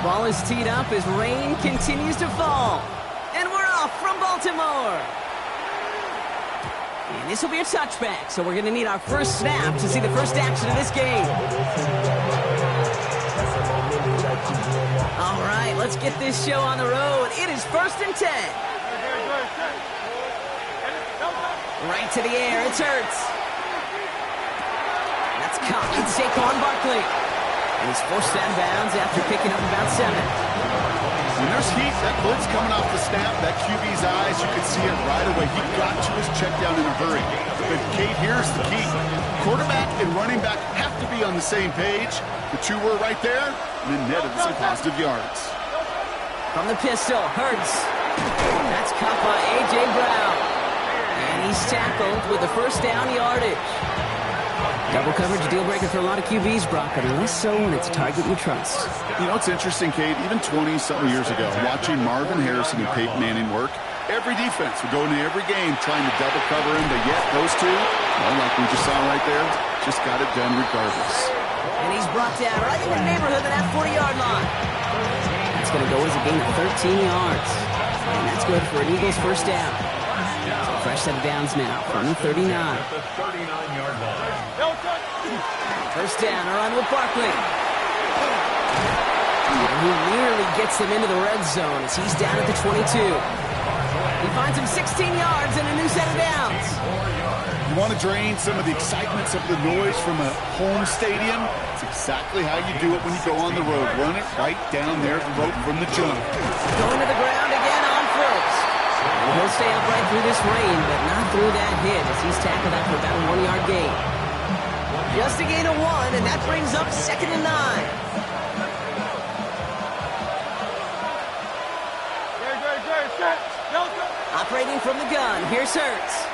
Ball is teed up as rain continues to fall. And we're off from Baltimore. And this will be a touchback, so we're going to need our first snap to see the first action of this game. All right, let's get this show on the road. It is 1st and 10. Right to the air, it's Hurts. That's caught. It's Saquon Barkley. And he's forced out of bounds after picking up about 7. When there's heat, that blitz coming off the snap, that QB's eyes, you can see it right away. He got to his check down in a hurry. But Kate, here's the key. Quarterback and running back have to be on the same page. The two were right there, and then netted some positive yards. From the pistol, Hurts. That's caught by A.J. Brown. And he's tackled with the first down yardage. Double coverage, a deal breaker for a lot of QBs, Brock, but less so when it's a target you trust. You know, it's interesting, Kate, even 20-something years ago, watching Marvin Harrison and Peyton Manning work, every defense would go into every game trying to double cover him, but yet those two, well, like we just saw right there, just got it done regardless. And he's brought down right in the neighborhood of that 40-yard line. That's going to go as a gain of 13 yards. And that's good for an Eagles first down. So fresh set of downs now from the 39. First down, a run with Barkley. And he nearly gets them into the red zone as he's down at the 22. He finds him 16 yards and a new set of downs. You want to drain some of the excitement, some of the noise from a home stadium? It's exactly how you do it when you go on the road. Run it right down their throat from the jump. Going to the ground again on first. He'll stay upright through this rain, but not through that hit as he's tackled after about a 1-yard gain. Just a gain of 1, and that brings up 2nd and 9. Operating from the gun, here's Hurts.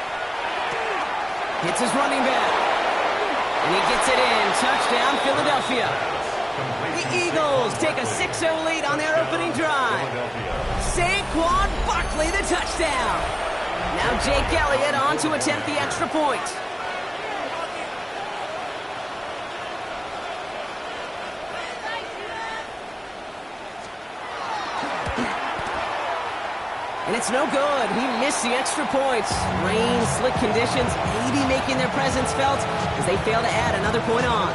Hits his running back. And he gets it in. Touchdown, Philadelphia. The Eagles take a 6-0 lead on their opening drive. Saquon Barkley, the touchdown. Now Jake Elliott on to attempt the extra point. And it's no good. He missed the extra points. Rain, slick conditions, maybe making their presence felt as they fail to add another point on.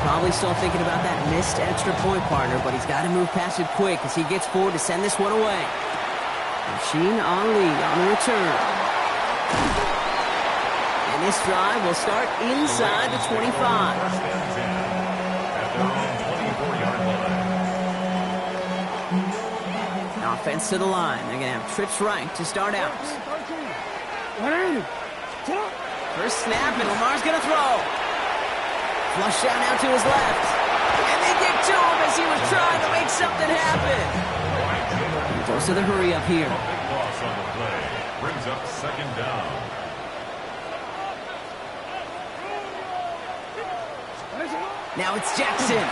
Probably still thinking about that missed extra point, partner, but he's got to move past it quick as he gets forward to send this one away. Rasheen Ali on the return. And this drive will start inside the 25. Offense to the line. They're going to have trips right to start out. First snap, and Lamar's going to throw. Flush down now to his left. And they get to him as he was trying to make something happen. He goes to the hurry up here. Loss on the play brings up 2nd down. Now it's Jackson.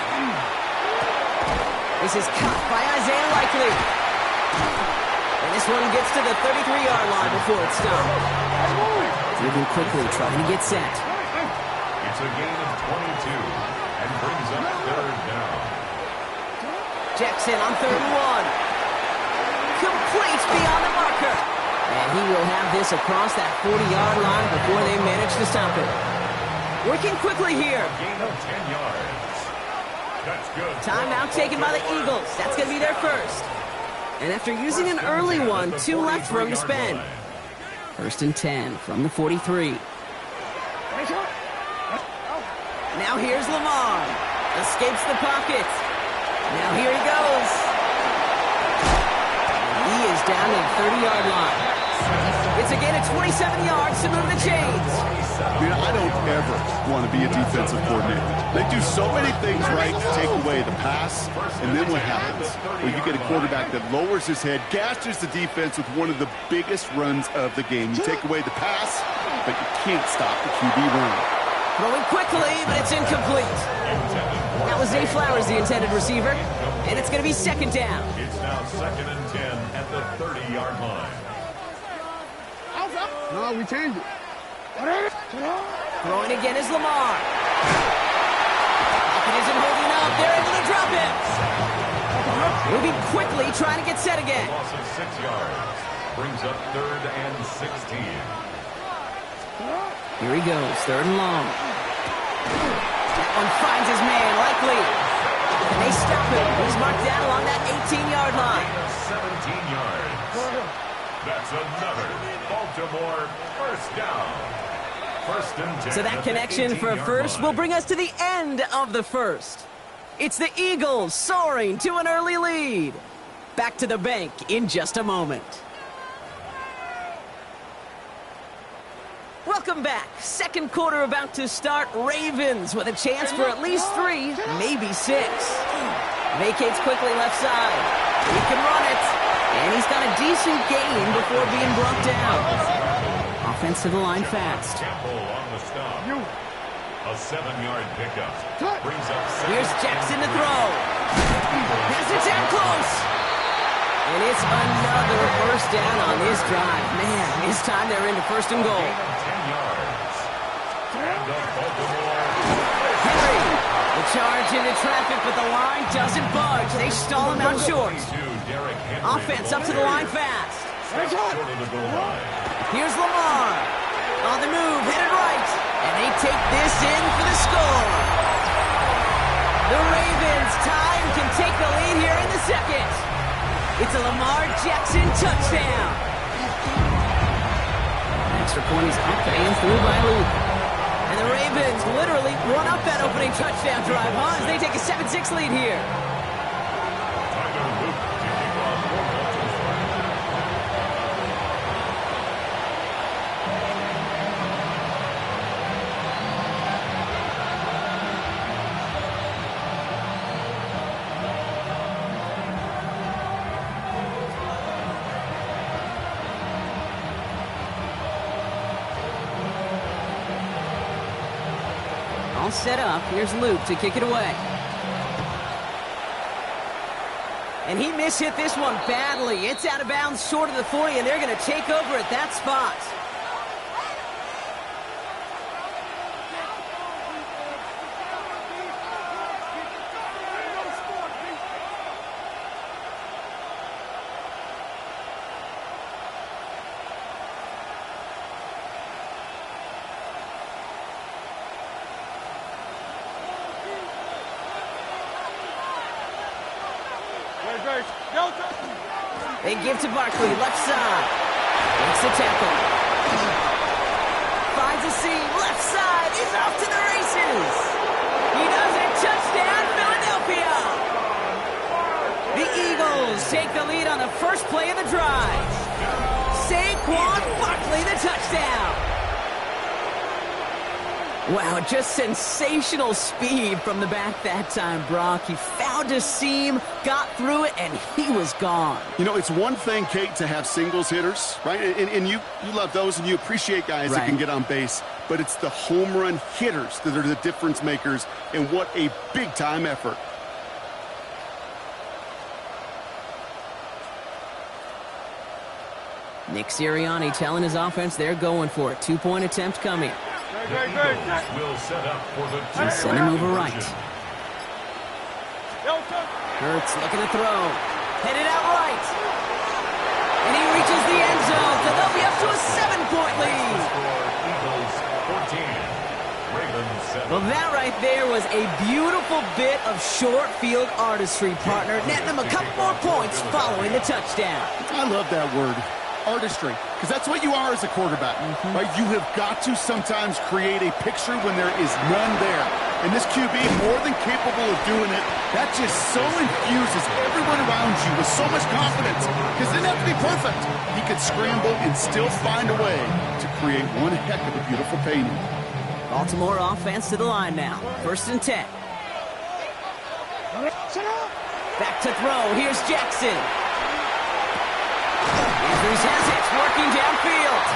This is caught by Isaiah Likely. And this one gets to the 33-yard line before it's stopped. Moving quickly, trying to get set. It's a gain of 22 and brings up 3rd down. Jackson on 3rd and 1. Complete beyond the marker. And he will have this across that 40-yard line before they manage to stop it. Working quickly here. Gain of 10 yards. That's good. Timeout taken by the Eagles. That's going to be their first. And after using an early one, 2 left for him to spend. 1st and 10 from the 43. Now here's Lamar. Escapes the pocket. Now here he goes. He is down to the 30-yard line. It's a gain of 27 yards to move the chains. You know, I don't ever want to be a defensive coordinator. They do so many things right to take away the pass, and then what happens? Well, you get a quarterback that lowers his head, gashes the defense with one of the biggest runs of the game. You take away the pass, but you can't stop the QB run. Throwing quickly, but it's incomplete. That was Zay Flowers, the intended receiver, and it's going to be 2nd down. It's now 2nd and 10 at the 30-yard line. No, we changed it. Throwing again is Lamar. Pocket isn't holding up. They're able to drop it. Moving quickly, trying to get set again. Loss of 6 yards. Brings up 3rd and 16. Here he goes, 3rd and long. That one finds his man, likely. And they stop him. He's marked down along that 18-yard line. 17 yards. That's another Baltimore first down. 1st and 10. So that connection for a first will bring us to the end of the first. It's the Eagles soaring to an early lead. Back to the bank in just a moment. Welcome back. Second quarter about to start. Ravens with a chance for at least 3, maybe 6. Vacates quickly left side. He can run it. And he's got a decent gain before being brought down. Offensive line fast. Campbell on the stop. A 7-yard pickup. Brings up 7. Here's Jackson to throw. Has it down close. And it's another first down on this drive. Man, this time they're into 1st and goal. 10 yards. And the Baltimore. Henry, the charge into traffic, but the line doesn't budge. They stall him out short. Offense up to the line fast. Short of the goal line. Here's Lamar. On the move, headed right. And they take this in for the score. The Ravens tie and can take the lead here in the second. It's a Lamar Jackson touchdown. Extra point is up and through by Luke. And the Ravens literally run up that opening touchdown drive, huh? As they take a 7-6 lead here. All set up. Here's Luke to kick it away. And he mishit this one badly. It's out of bounds short of the 40, and they're going to take over at that spot. They give to Barkley, left side. Makes the tackle. Finds a seam, left side. He's off to the races. He does it. Touchdown, Philadelphia. The Eagles take the lead on the first play of the drive. Saquon Barkley, the touchdown. Wow, just sensational speed from the back that time, Brock. He found a seam, got through it, and he was gone. You know, it's one thing, Kate, to have singles hitters, right? And you love those, and you appreciate guys that can get on base. But it's the home run hitters that are the difference makers, and what a big-time effort. Nick Sirianni telling his offense they're going for it. 2-point attempt coming. Will set up for the and send him over right. Hurts looking to throw. Headed out right. And he reaches the end zone. So they'll be up to a 7-point lead. Eagles 14. Ravens 7. Well, that right there was a beautiful bit of short field artistry, partner. Netting them a couple more points following the touchdown. I love that word. Artistry, because that's what you are as a quarterback, right? You have got to sometimes create a picture when there is none there. And this QB, more than capable of doing it, that just so infuses everyone around you with so much confidence, because it didn't have to be perfect. He could scramble and still find a way to create one heck of a beautiful painting. Baltimore offense to the line now. 1st and 10. Back to throw. Here's Jackson. Andrews has it, working downfield.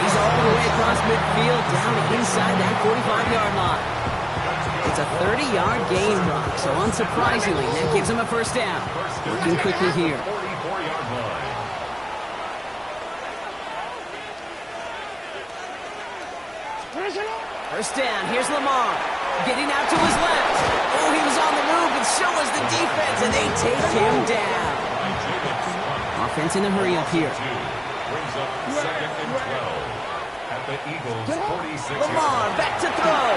He's all the way across midfield, down inside that 45-yard line. It's a 30-yard gain, Brock, so unsurprisingly, that gives him a first down. Working quickly here. 44-yard line. First down, here's Lamar. Getting out to his left. Oh, he was on the move, and so was the defense, and they take him down. Offense in a hurry up here. Brings up 2nd and 12 at the Eagles' 46. Lamar back to throw.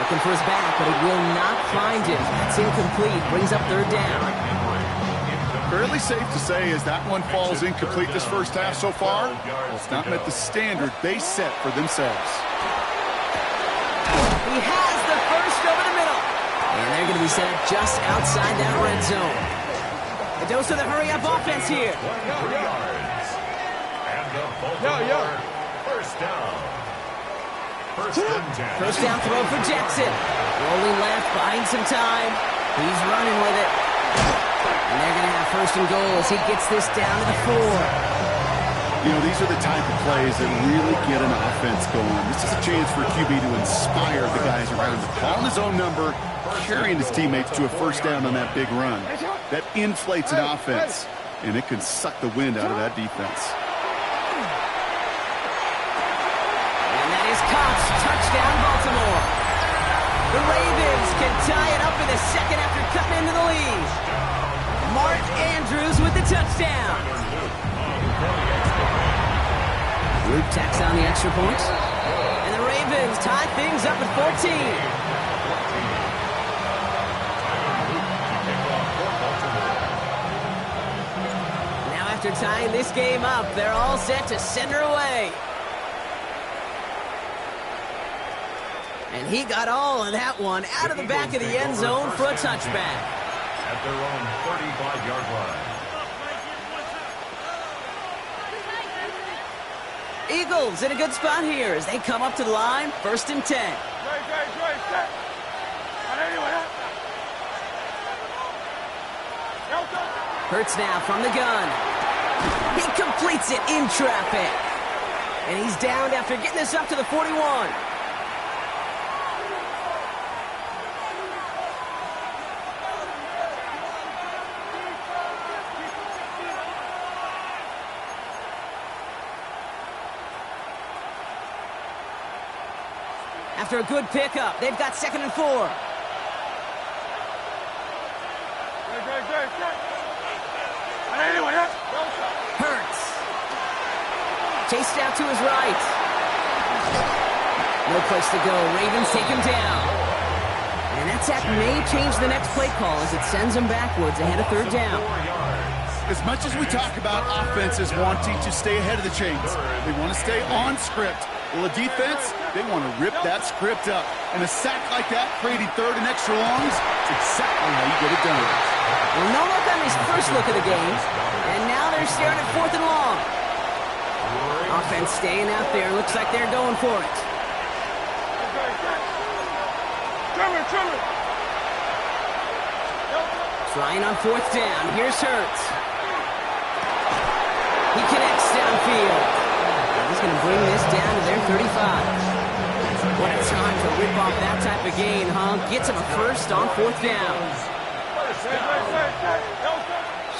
Looking for his back, but he will not find him. That's incomplete. Brings up 3rd down. Fairly safe to say as that one falls incomplete this first half so far, well, it's not met the standard they set for themselves. He has the first over the middle. And they're going to be set up just outside that red zone. A dose of the hurry-up offense here. 3 yards. And the Baltimore first down. First down throw for Jackson. Rolling left, buying some time. He's running with it. And they're going to have 1st and goal as he gets this down to the 4. You know, these are the type of plays that really get an offense going. This is a chance for QB to inspire the guys around him. Calling his own number, carrying his teammates to a first down on that big run. That inflates an offense, and it can suck the wind out of that defense. And that is Cox. Touchdown, Baltimore. The Ravens can tie it up in the 2nd after cutting into the lead. Mark Andrews with the touchdown. Luke tacks on the extra point. And the Ravens tie things up at 14. Now after tying this game up, they're all set to send her away. And he got all of that one out of the back of the end zone for a touchback. At their own 35-yard line. Eagles in a good spot here as they come up to the line, 1st and 10. Hurts now from the gun. He completes it in traffic. And he's downed after getting this up to the 41. After a good pickup, they've got 2nd and 4. Hurts. Chased out to his right. No place to go. Ravens take him down. And that sack may change the next play call as it sends him backwards ahead of 3rd down. As much as we talk about offenses wanting to stay ahead of the chains, they want to stay on script. Well, the defense, they want to rip that script up. And a sack like that, creating 3rd and extra longs, it's exactly how you get it done. Well, no look on his first look of the game. And now they're staring at 4th and long. Offense staying out there. Looks like they're going for it. Trying on 4th down. Here's Hurts. He connects downfield. He's going to bring this down to their 35. What a time to rip off that type of gain, huh? Gets him a 1st on 4th down.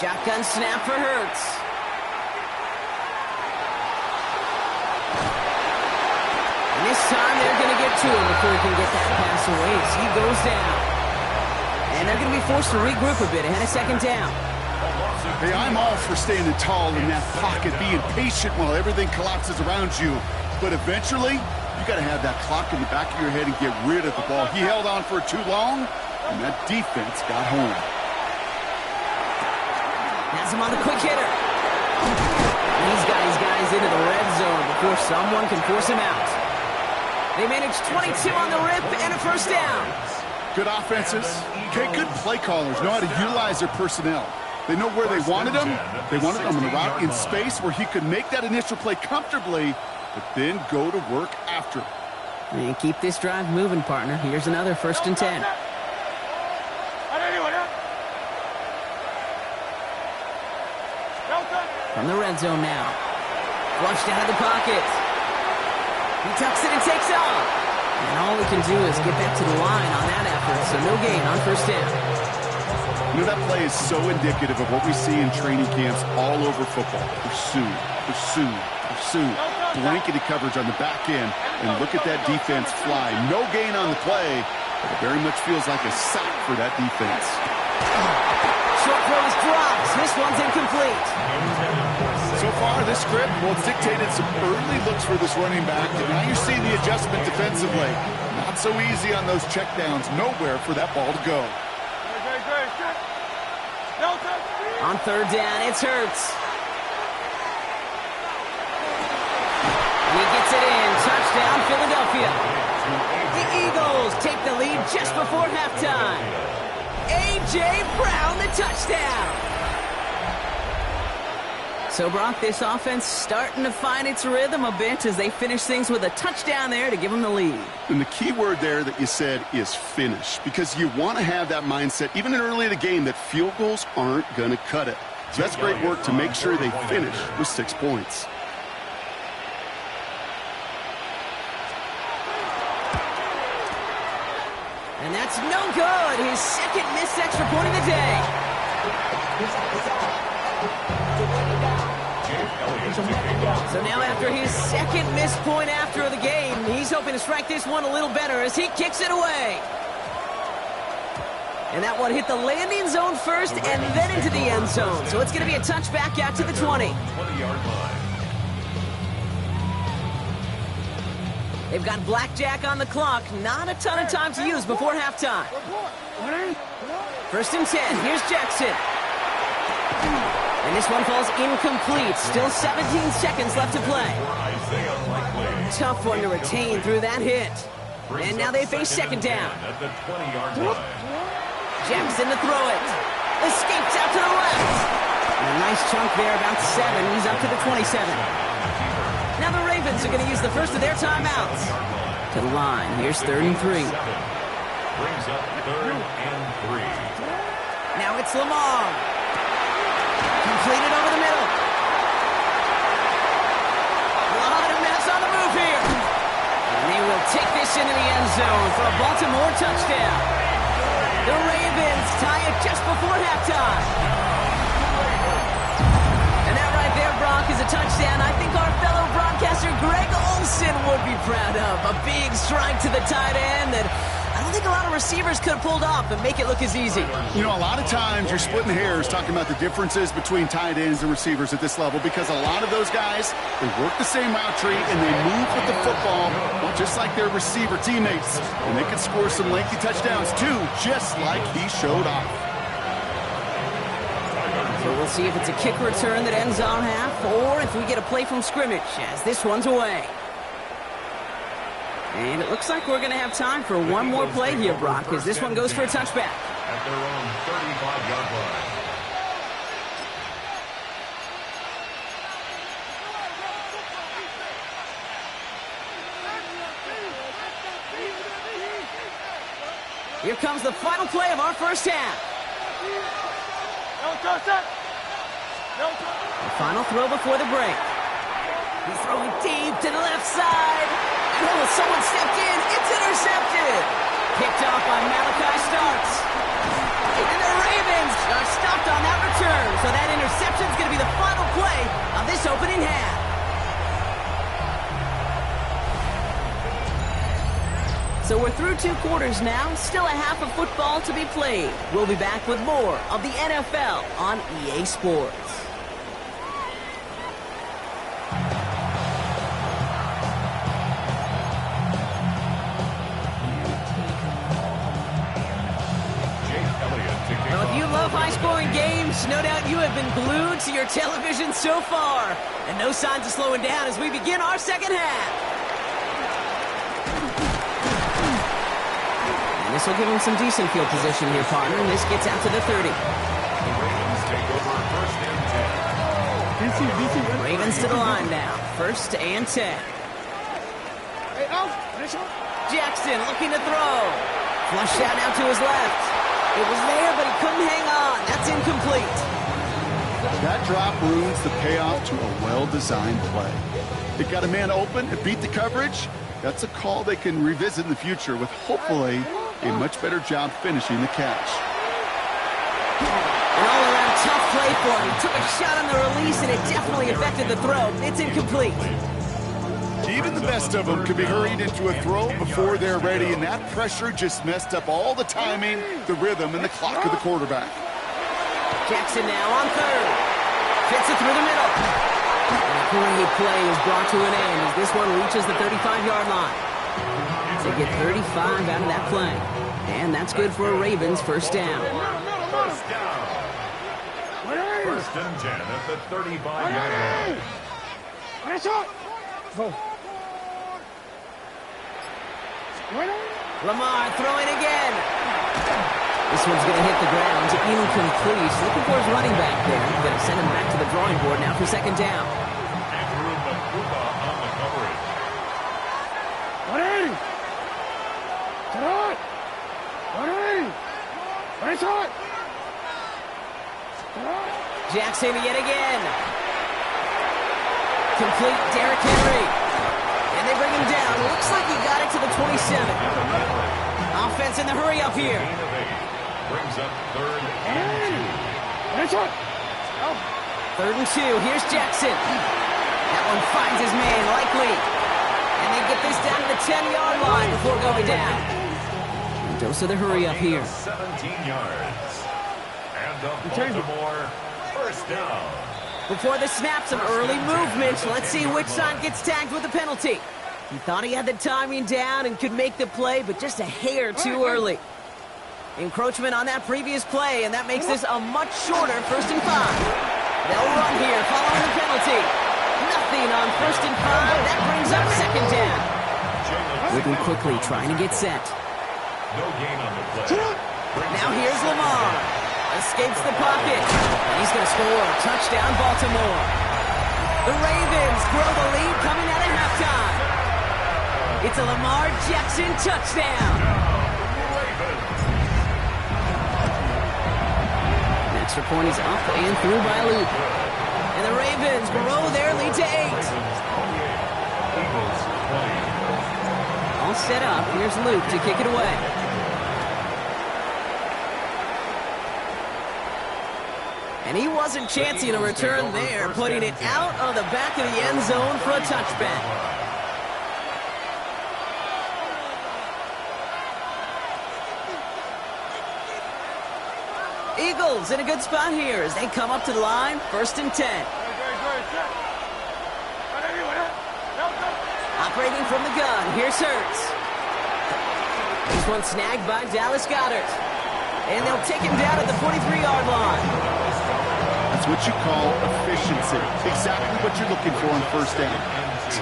Shotgun snap for Hurts. And this time they're going to get to him before he can get that pass away as he goes down. And they're going to be forced to regroup a bit ahead of 2nd down. Hey, I'm all for standing tall in that pocket, being patient while everything collapses around you. But eventually, you got to have that clock in the back of your head and get rid of the ball. He held on for too long, and that defense got home. Has him on the quick hitter. He's got his guys into the red zone before someone can force him out. They managed 22 on the rip and a 1st down. Good offenses. Okay, good play callers know how to utilize their personnel. They know where they wanted him. They wanted him on the route in space where he could make that initial play comfortably, but then go to work after. And keep this drive moving, partner. Here's another 1st and 10. From the red zone now. Flushed out of the pocket. He tucks it and takes off. And all we can do is get back to the line on that effort, so no gain on 1st down. You know, that play is so indicative of what we see in training camps all over football. Pursue, pursue, pursue. blanketed coverage on the back end, and look at that defense fly. No gain on the play, but it very much feels like a sack for that defense. Short throw is dropped. This one's incomplete. So far, this script, well, it's dictated some early looks for this running back, and now you're seeing the adjustment defensively. Not so easy on those checkdowns. Nowhere for that ball to go. On third down, it's Hurts. And he gets it in. Touchdown, Philadelphia. The Eagles take the lead just before halftime. A.J. Brown, the touchdown. So, Brock, this offense starting to find its rhythm a bit as they finish things with a touchdown there to give them the lead. And the key word there that you said is finish, because you want to have that mindset, even early in the game, that field goals aren't going to cut it. So that's great work to make sure they finish with 6 points. And that's no good. His second missed extra point of the day. So now after his second missed point after the game, he's hoping to strike this one a little better as he kicks it away. And that one hit the landing zone first and then into the end zone. So it's going to be a touchback out to the 20. 20-yard line. They've got blackjack on the clock. Not a ton of time to use before halftime. First and 10. Here's Jackson. And this one falls incomplete. Still 17 seconds left to play. Tough one to retain through that hit. And now they face second down. At the 20-yard line. Jackson to throw it. Escapes out to the left. And a nice chunk there, about 7. He's up to the 27. Now the Ravens are going to use the first of their timeouts. To the line. Here's 3rd and 3. Brings up 3rd and 3. Now it's Lamar. Completed over the middle. A lot of mess on the move here. And they will take this into the end zone for a Baltimore touchdown. The Ravens tie it just before halftime. And that right there, Brock, is a touchdown I think our fellow broadcaster Greg Olsen would be proud of. A big strike to the tight end that I don't think a lot of receivers could have pulled off and make it look as easy. You know, a lot of times you're splitting hairs talking about the differences between tight ends and receivers at this level, because a lot of those guys, they work the same route tree and they move with the football, well, just like their receiver teammates. And they can score some lengthy touchdowns too, just like he showed off. So we'll see if it's a kick return that ends on half, or if we get a play from scrimmage as this one's away. And it looks like we're going to have time for one more play here, Brock, as this one goes for a touchback. At their own 35-yard line. Here comes the final play of our first half. The final throw before the break. He's throwing deep to the left side. And oh, someone stepped in. It's intercepted. Picked off by Malachi Starks. And the Ravens are stopped on that return. So that interception is going to be the final play of this opening half. So we're through 2 quarters now. Still a half of football to be played. We'll be back with more of the NFL on EA Sports. Well, if you love high-scoring games, no doubt you have been glued to your television so far. And no signs of slowing down as we begin our second half. And this will give him some decent field position here, partner. And this gets out to the 30. The Ravens take over 1st and 10. Ravens to the line now. 1st and 10. Jackson looking to throw. Flush out now to his left. It was there, but he couldn't hang on. That's incomplete. That drop ruins the payoff to a well-designed play. It got a man open, it beat the coverage. That's a call they can revisit in the future with hopefully a much better job finishing the catch. An all-around tough play for him. He took a shot on the release, and it definitely affected the throw. It's incomplete. Even the best of them can be hurried into a throw before they're ready, and that pressure just messed up all the timing, the rhythm, and the clock of the quarterback. Jackson now on third. Fits it through the middle. And a great play is brought to an end as this one reaches the 35-yard line. They get 35 out of that play. And that's good for a Ravens first down. First down. First and 10 at the 35-yard line. Lamar throwing again. This one's going to hit the ground. Incomplete. Looking for his running back there. Going to send him back to the drawing board now for second down. Andrew Makuba on the coverage. Jackson yet again. Complete Derrick Henry. And they bring him down. Looks like he got it to the 27. Offense in the hurry up here. Brings up third and 2. Third and 2. Here's Jackson. That one finds his man, likely. And they get this down to the 10-yard line before going down. And dose of the hurry up here. 17 yards. And the Baltimore first down. Before the snap, some early movement. Let's see which side gets tagged with the penalty. He thought he had the timing down and could make the play, but just a hair too early. Encroachment on that previous play, and that makes this a much shorter 1st and 5. They'll run here following the penalty. Nothing on 1st and 5. That brings up second down. Wiggling quickly, trying to get set. No gain on the play. Now here's Lamar. Escapes the pocket. And he's going to score. Touchdown, Baltimore. The Ravens grow the lead coming out of halftime. It's a Lamar Jackson touchdown. Extra point is up and through by Luke. And the Ravens grow their lead to 8. All set up. Here's Luke to kick it away. And he wasn't chancing a return there, putting it out of the back of the end zone for a touchback. Eagles in a good spot here as they come up to the line, 1st and 10. Operating from the gun, here's Hurts. This one snagged by Dallas Goedert. And they'll take him down at the 43-yard line. That's what you call efficiency. Exactly what you're looking for on 1st down.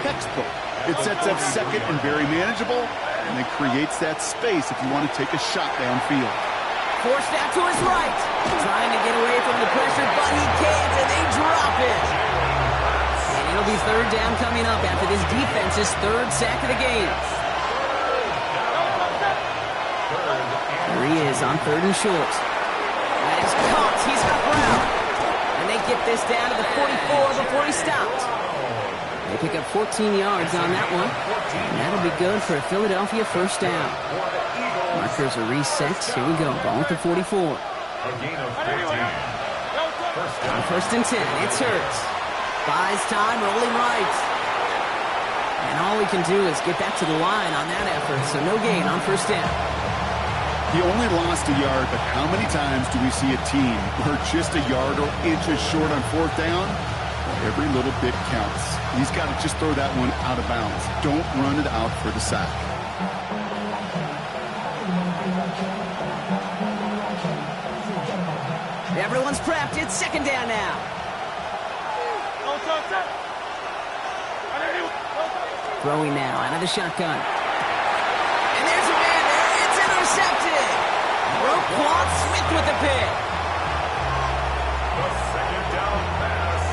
Textbook. It sets up second and very manageable, and it creates that space if you want to take a shot downfield. Forced out to his right. Trying to get away from the pressure, but he can't, and they drop it. And it'll be 3rd down coming up after this defense's 3rd sack of the game. Here he is on 3rd and short. That is caught. He's got Brown. And they get this down to the 44 before he stopped. They pick up 14 yards on that one. And that'll be good for a Philadelphia first down. Markers are reset. Here we go. Ball at the 44. A gain of 15. On 1st and 10, it's Hurts. Buys time, rolling right. And all we can do is get back to the line on that effort, so no gain on 1st down. He only lost a yard, but how many times do we see a team who are just a yard or inches short on 4th down? Every little bit counts. He's got to just throw that one out of bounds. Don't run it out for the sack. Everyone's prepped. It's 2nd down now. Throwing now out of the shotgun. And there's a man there. It's intercepted. Roquan Smith with the pick. The 2nd down pass.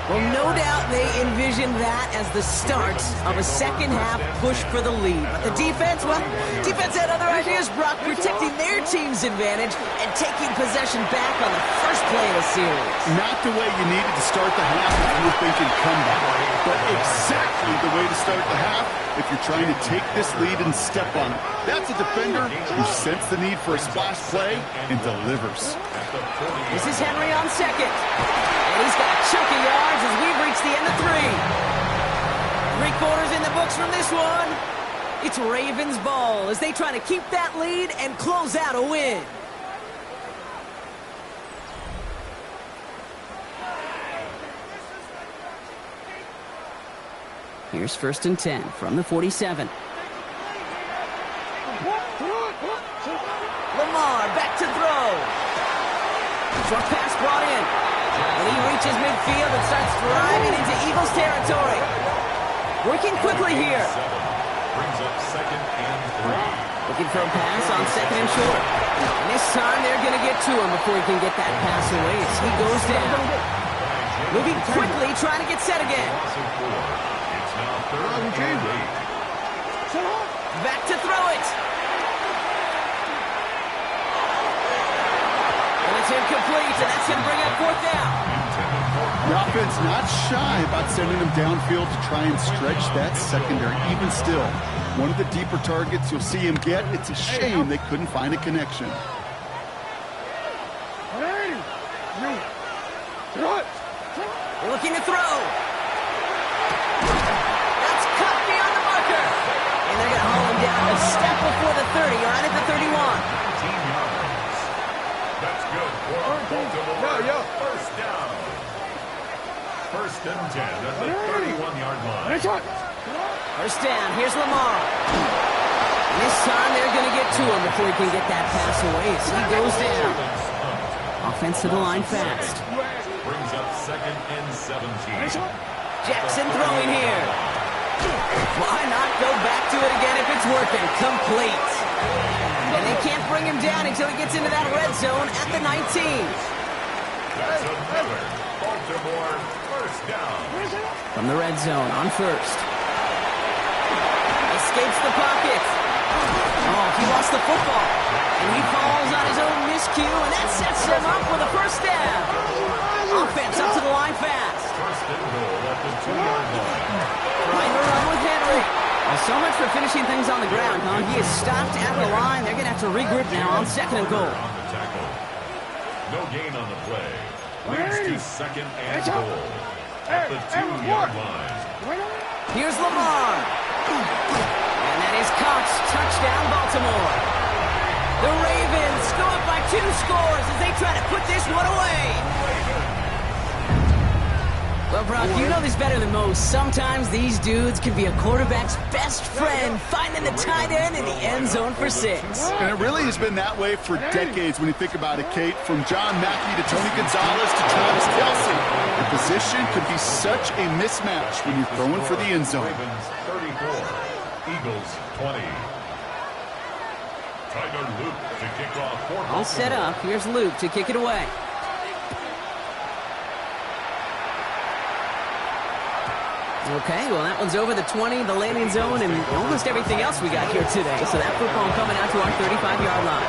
Well, no doubt they envisioned that as the start of a second-half push for the lead. But the defense, well, defense had other ideas, Brock, protecting their team's advantage and taking possession back on the first play of the series. Not the way you needed to start the half if you were thinking comeback, but exactly the way to start the half if you're trying to take this lead and step on it. That's a defender who sensed the need for a splash play and delivers. This is Henry on 2nd. And he's got a chunk of yards as we've reached the end of 3. 3/4 looks from this one. It's Ravens ball as they try to keep that lead and close out a win. Here's 1st and 10 from the 47. Lamar back to throw. Short pass brought in. And he reaches midfield and starts driving into Eagles territory. Working quickly here. Brings up 2nd and 3. Looking for a pass on 2nd and short. And this time they're going to get to him before he can get that pass away as he goes down. Moving quickly, trying to get set again. It's now 3rd and 8. Back to throw it. And it's incomplete, and that's going to bring up 4th down. The offense not shy about sending them downfield to try and stretch that secondary. Even still, one of the deeper targets you'll see him get. It's a shame they couldn't find a connection. They're looking to throw. That's cut beyond the marker. And they're going to haul him down a step before the 30, right at the 31. 19 yards. That's good for Baltimore. 1st down. 1st and 10 at the 31-yard line. 1st down. Here's Lamar. And this time they're going to get to him before he can get that pass away as he goes down. Offense to the line fast. Brings up 2nd and 17. Jackson throwing here. Why not go back to it again if it's working? Complete. And they can't bring him down until he gets into that red zone at the 19. That's another Baltimore 1st down. From the red zone on 1st. Escapes the pocket. Oh, he lost the football. And he falls on his own miscue, and that sets him up with a 1st down. Offense up to the line fast. 1st and goal at the 2-yard line. Trying to run with Henry. Well, so much for finishing things on the ground, huh? He is stopped at the line. They're going to have to regroup now on 2nd and goal. On the tackle. No gain on the play. Leads to 2nd and goal at the 2-yard line. Here's Lamar. And that is caught. Touchdown, Baltimore. The Ravens go up by 2 scores as they try to put this one away. Well, Brock, you know this better than most. Sometimes these dudes can be a quarterback's best friend, finding the tight end in the end zone for 6. And it really has been that way for decades when you think about it, Kate. From John Mackey to Tony Gonzalez to Travis Kelce. The position could be such a mismatch when you're throwing for the end zone. Ravens 34, Eagles 20. Tyler Luke to kick off for All set up. Here's Luke to kick it away. Okay, well, that one's over the 20, the landing zone, and almost everything else we got here today. So that football coming out to our 35-yard line.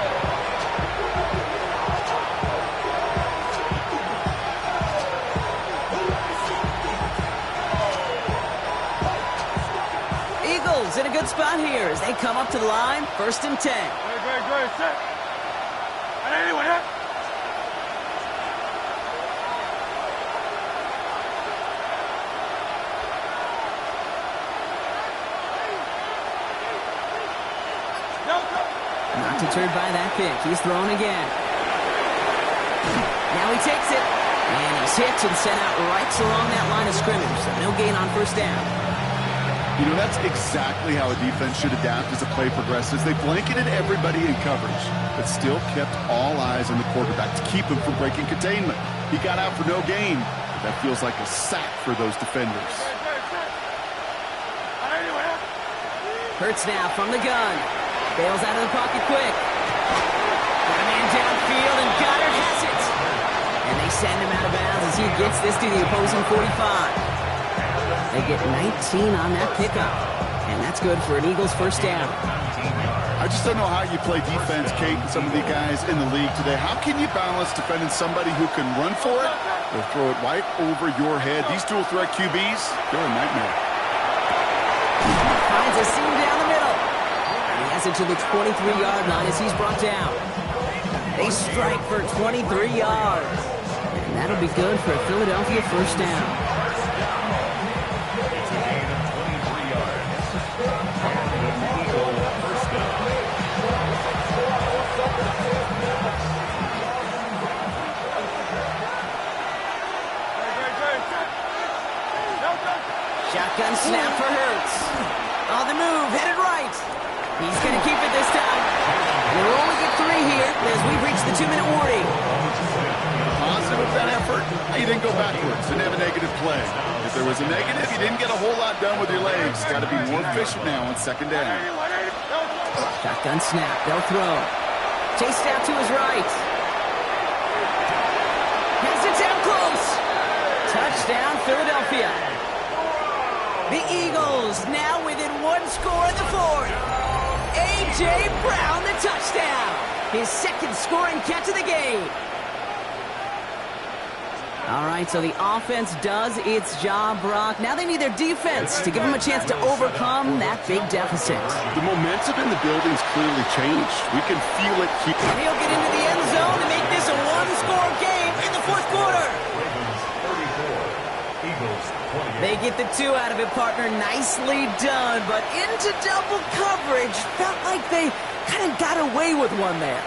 Eagles in a good spot here as they come up to the line, 1st and 10. Good, set. And anyway, Not deterred by that pick. He's throwing again. Now he takes it. And he's hit and sent out right along that line of scrimmage. So no gain on 1st down. You know, that's exactly how a defense should adapt as the play progresses. They blanketed everybody in coverage, but still kept all eyes on the quarterback to keep him from breaking containment. He got out for no gain. But that feels like a sack for those defenders. Hurts now from the gun. Bails out of the pocket quick. Got a man downfield, and Goddard has it. And they send him out of bounds as he gets this to the opposing 45. They get 19 on that pickup. And that's good for an Eagles 1st down. I just don't know how you play defense, Kate, and some of the guys in the league today. How can you balance defending somebody who can run for it or throw it right over your head? These dual threat QBs, they're a nightmare. Finds a seam down the middle. And he has it to the 23-yard line as he's brought down. They strike for 23 yards. And that'll be good for a Philadelphia 1st down. Shotgun snap for Hurts. On the move, headed right. He's going to keep it this time. We'll only get 3 here as we've reached the 2-minute warning. Positive of that effort, you didn't go backwards, didn't have a negative play. If there was a negative, you didn't get a whole lot done with your legs. Got to be more efficient now on second down. Shotgun snap, they'll throw. Chased out to his right. Has it down close. Touchdown, Philadelphia. The Eagles now within 1 score in the 4th. A.J. Brown, the touchdown. His 2nd scoring catch of the game. All right, so the offense does its job, Brock. Now they need their defense to give them a chance to overcome that big deficit. The momentum in the building's clearly changed. We can feel it here. He'll get into the end zone to make this a 1-score game in the 4th quarter. They get the 2 out of it, partner. Nicely done, but into double coverage. Felt like they kind of got away with one there.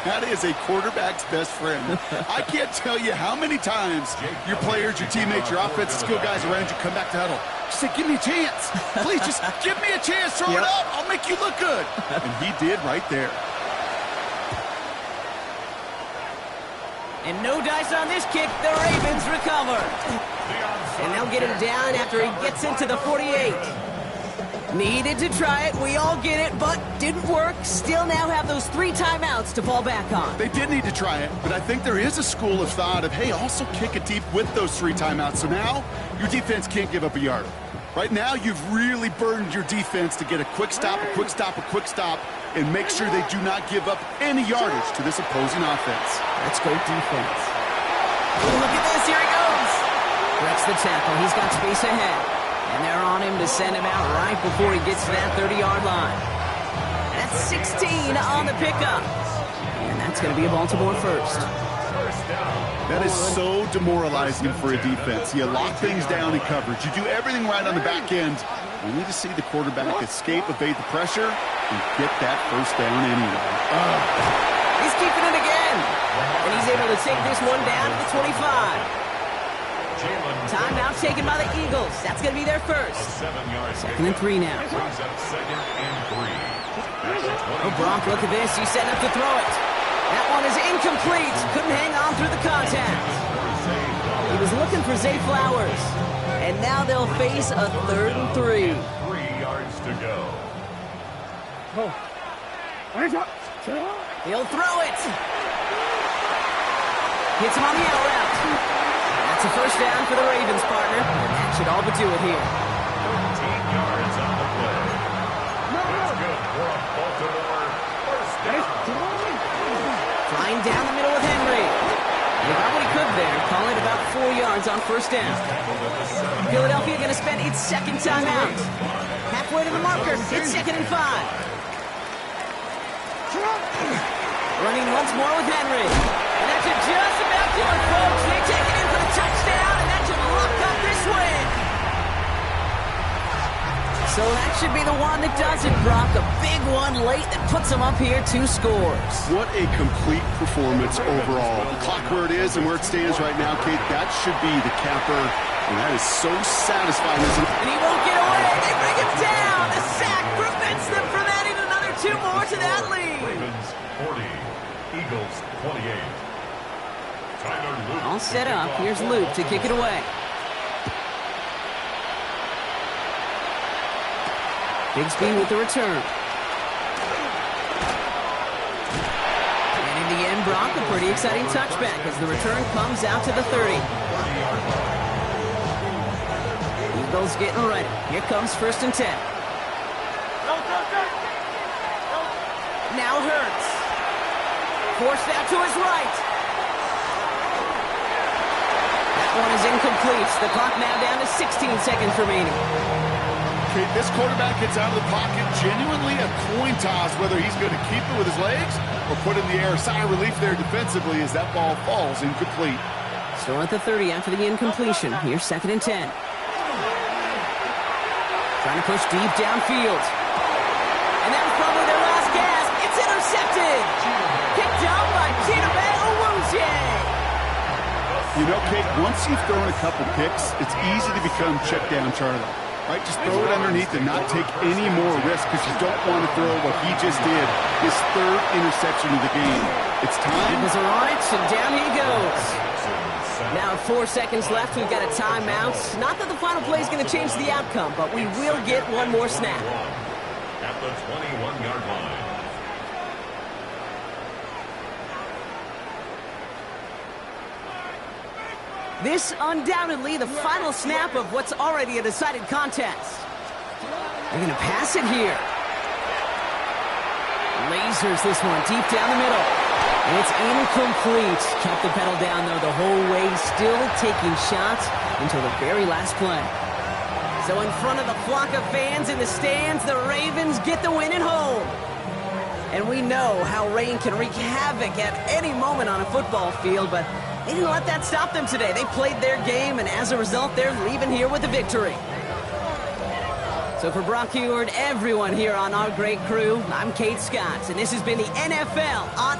That is a quarterback's best friend. I can't tell you how many times your players, your teammates, your offensive skill guys around you come back to huddle. Just say, give me a chance. Please, just give me a chance. Throw it up. I'll make you look good. And he did right there. And no dice on this kick. The Ravens recover. And they'll get him down after he gets into the 48. Needed to try it. We all get it, but didn't work. Still now have those 3 timeouts to fall back on. They did need to try it, but I think there is a school of thought of, hey, also kick it deep with those 3 timeouts. So now your defense can't give up a yard. Right now, you've really burdened your defense to get a quick stop, a quick stop, a quick stop, and make sure they do not give up any yardage to this opposing offense. Let's go defense. Ooh, look at this. Here he goes. Breaks the tackle. He's got space ahead. And they're on him to send him out right before he gets to that 30-yard line. That's 16 on the pickup. And that's going to be a Baltimore first. That is so demoralizing for a defense. You lock things down in coverage. You do everything right on the back end, only to see the quarterback escape, evade the pressure, and get that first down anyway. He's keeping it again. And he's able to take this one down to the 25. Timeout taken by the Eagles. That's going to be their first. 2nd and 3 now. Oh, Brock, look at this. He's setting up to throw it. That one is incomplete. Couldn't hang on through the contact. He was looking for Zay Flowers. And now they'll face a 3rd and 3. 3 yards to go. He'll throw it. Hits him on the out route. That's a first down for the Ravens, partner. And that should all but do it here. 13 yards on the play. That's good for a Baltimore first down. Flying down the middle with Henry. He got what he could there. Call it about 4 yards on first down. Philadelphia going to spend its 2nd timeout. Halfway to the marker. It's 2nd and 5. Running once more with Henry. And that should just about do it, folks. They take it in for the touchdown, and that should lock up this win. So that should be the one that does it, Brock. A big one late that puts them up here 2 scores. What a complete performance overall. The clock where it is and where it stands right now, Kate, that should be the capper. And that is so satisfying. And he won't get away. They bring him down. The sack prevents them from adding another 2 more to that lead. Ravens 40, Eagles 28. All set up. Here's Luke to kick it away. Bigsby with the return. And in the end, Brock, a pretty exciting touchback as the return comes out to the 30. Eagles getting ready. Here comes 1st and 10. Now Hurts. Forced out to his right. One is incomplete. The clock now down to 16 seconds remaining. Okay, this quarterback gets out of the pocket. Genuinely a coin toss whether he's going to keep it with his legs or put it in the air. Sigh of relief there defensively as that ball falls incomplete. Still at the 30 after the incompletion. Here's 2nd and 10. Trying to push deep downfield. And that was probably their last gasp. It's intercepted. Picked up by Chidobe Awuzie. You know, Kate, once you've thrown a couple picks, it's easy to become check down Charlie. Right? Just throw it underneath and not take any more risk because you don't want to throw what he just did, his third interception of the game. It's time. Eagles are on it, and down he goes. Now 4 seconds left. We've got a timeout. Not that the final play is going to change the outcome, but we will get one more snap. At the 21-yard line. This undoubtedly the final snap of what's already a decided contest. They're going to pass it here. Lasers this one deep down the middle. And it's incomplete. Kept the pedal down, though, the whole way, still taking shots until the very last play. So in front of the flock of fans in the stands, the Ravens get the win at home. And we know how rain can wreak havoc at any moment on a football field, but they didn't let that stop them today. They played their game, and as a result, they're leaving here with a victory. So for Brock Huard, everyone here on our great crew, I'm Kate Scott, and this has been the NFL on